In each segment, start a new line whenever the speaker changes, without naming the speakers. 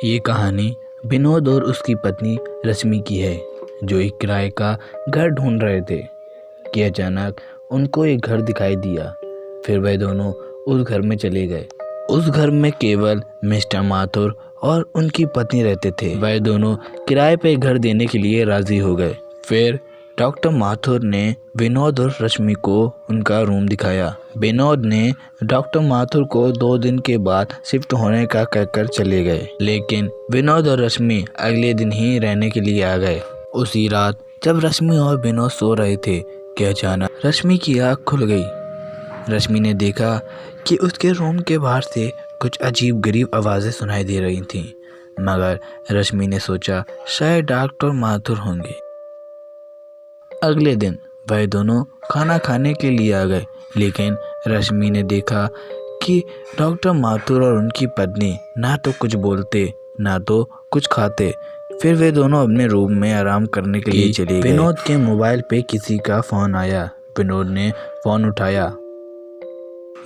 ये कहानी विनोद और उसकी पत्नी रश्मि की है, जो एक किराए का घर ढूंढ रहे थे कि अचानक उनको एक घर दिखाई दिया। फिर वह दोनों उस घर में चले गए। उस घर में केवल मिस्टर माथुर और उनकी पत्नी रहते थे। वह दोनों किराए पे घर देने के लिए राजी हो गए। फिर डॉक्टर माथुर ने विनोद और रश्मि को उनका रूम दिखाया। विनोद ने डॉक्टर माथुर को 2 दिन के बाद शिफ्ट होने का कहकर चले गए, लेकिन विनोद और रश्मि अगले दिन ही रहने के लिए आ गए। उसी रात जब रश्मि और विनोद सो रहे थे कि अचानक रश्मि की आँख खुल गई। रश्मि ने देखा कि उसके रूम के बाहर से कुछ अजीब गरीब आवाज़ें सुनाई दे रही थीं, मगर रश्मि ने सोचा शायद डॉक्टर माथुर होंगे। अगले दिन वह दोनों खाना खाने के लिए आ गए, लेकिन रश्मि ने देखा कि डॉक्टर माथुर और उनकी पत्नी ना तो कुछ बोलते ना तो कुछ खाते। फिर वे दोनों अपने रूम में आराम करने के लिए चले गए। विनोद के मोबाइल पे किसी का फ़ोन आया। विनोद ने फ़ोन उठाया।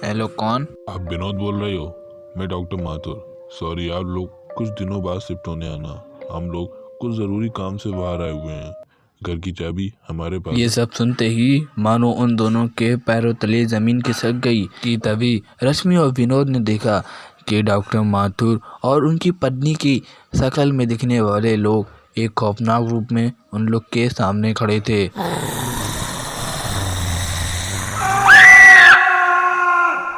हेलो, कौन?
आप विनोद बोल रहे हो? मैं डॉक्टर माथुर। सॉरी, आप लोग कुछ दिनों बाद शिफ्ट होने आना। हम लोग कुछ ज़रूरी काम से बाहर आए हुए हैं। घर की चाबी हमारे पास।
ये सब सुनते ही मानो उन दोनों के पैरों तले ज़मीन खिसक गई कि तभी रश्मि और विनोद ने देखा कि डॉक्टर माथुर और उनकी पत्नी की शक्ल में दिखने वाले लोग एक खौफनाक रूप में उन लोग के सामने खड़े थे।